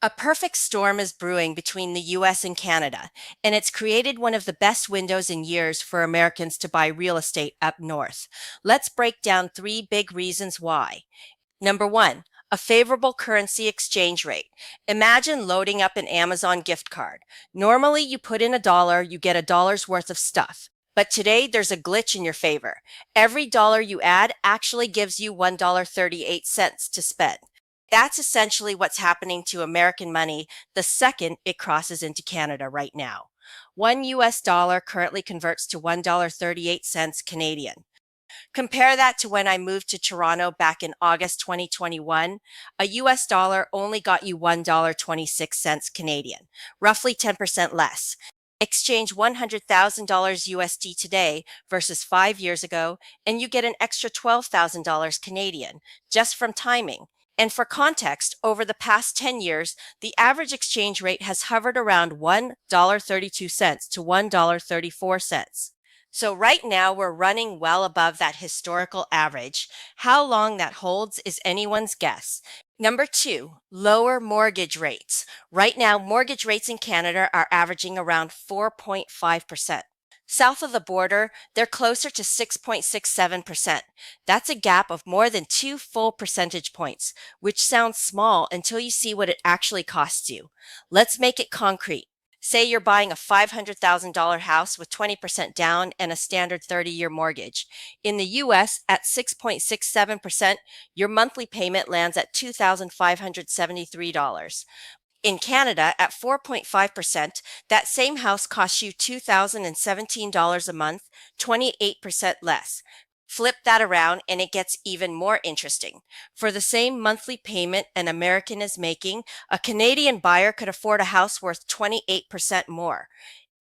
A perfect storm is brewing between the US and Canada, and it's created one of the best windows in years for Americans to buy real estate up north. Let's break down three big reasons why. Number one, a favorable currency exchange rate. Imagine loading up an Amazon gift card. Normally, you put in $1, you get $1's worth of stuff. But today, there's a glitch in your favor. Every dollar you add actually gives you $1.38 to spend. That's essentially what's happening to American money the second it crosses into Canada right now. One US dollar currently converts to $1.38 Canadian. Compare that to when I moved to Toronto back in August 2021. A US dollar only got you $1.26 Canadian, roughly 10% less. Exchange $100,000 USD today versus 5 years ago, and you get an extra $12,000 Canadian just from timing. And for context, over the past 10 years, the average exchange rate has hovered around $1.32 to $1.34. So right now we're running well above that historical average. How long that holds is anyone's guess. Number two, lower mortgage rates. Right now, mortgage rates in Canada are averaging around 4.5%. South of the border, they're closer to 6.67%. That's a gap of more than 2 full percentage points, which sounds small until you see what it actually costs you. Let's make it concrete. Say you're buying a $500,000 house with 20% down and a standard 30-year mortgage. In the US, at 6.67%, your monthly payment lands at $2,573. In Canada, at 4.5%, that same house costs you $2,017 a month, 28% less. Flip that around and it gets even more interesting. For the same monthly payment an American is making, a Canadian buyer could afford a house worth 28% more.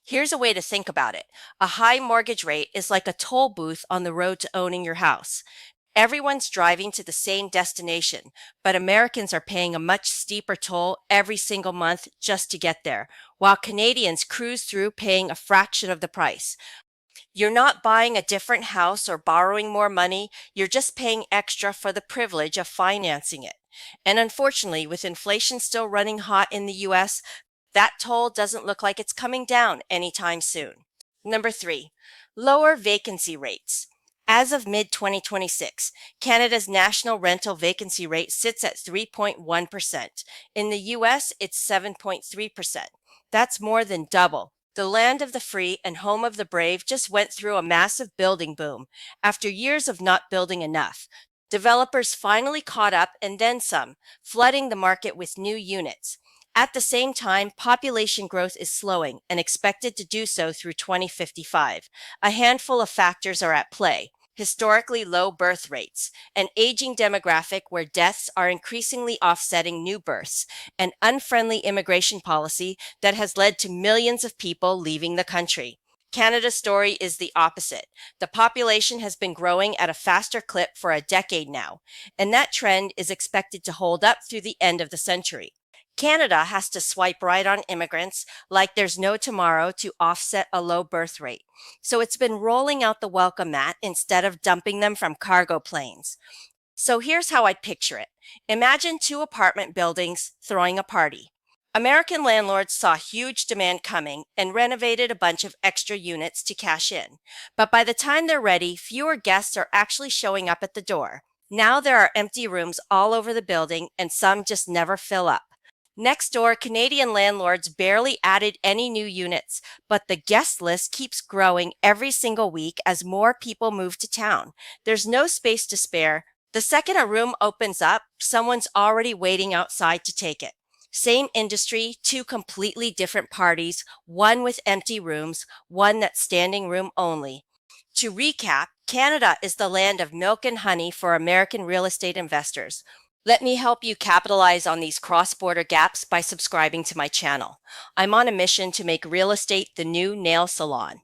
Here's a way to think about it. A high mortgage rate is like a toll booth on the road to owning your house. Everyone's driving to the same destination, but Americans are paying a much steeper toll every single month just to get there, while Canadians cruise through paying a fraction of the price. You're not buying a different house or borrowing more money, you're just paying extra for the privilege of financing it. And unfortunately, with inflation still running hot in the US, that toll doesn't look like it's coming down anytime soon. Number three, lower vacancy rates. As of mid-2026, Canada's national rental vacancy rate sits at 3.1%. In the US, it's 7.3%. That's more than double. The land of the free and home of the brave just went through a massive building boom. After years of not building enough, developers finally caught up and then some, flooding the market with new units. At the same time, population growth is slowing and expected to do so through 2055. A handful of factors are at play. Historically low birth rates, an aging demographic where deaths are increasingly offsetting new births, an unfriendly immigration policy that has led to millions of people leaving the country. Canada's story is the opposite. The population has been growing at a faster clip for a decade now, and that trend is expected to hold up through the end of the century. Canada has to swipe right on immigrants like there's no tomorrow to offset a low birth rate. So it's been rolling out the welcome mat instead of dumping them from cargo planes. So here's how I picture it. Imagine two apartment buildings throwing a party. American landlords saw huge demand coming and renovated a bunch of extra units to cash in. But by the time they're ready, fewer guests are actually showing up at the door. Now there are empty rooms all over the building and some just never fill up. Next door, Canadian landlords barely added any new units, but the guest list keeps growing every single week as more people move to town. There's no space to spare. The second a room opens up, someone's already waiting outside to take it. Same industry, two completely different parties, one with empty rooms, one that's standing room only. To recap, Canada is the land of milk and honey for American real estate investors. Let me help you capitalize on these cross-border gaps by subscribing to my channel. I'm on a mission to make real estate the new nail salon.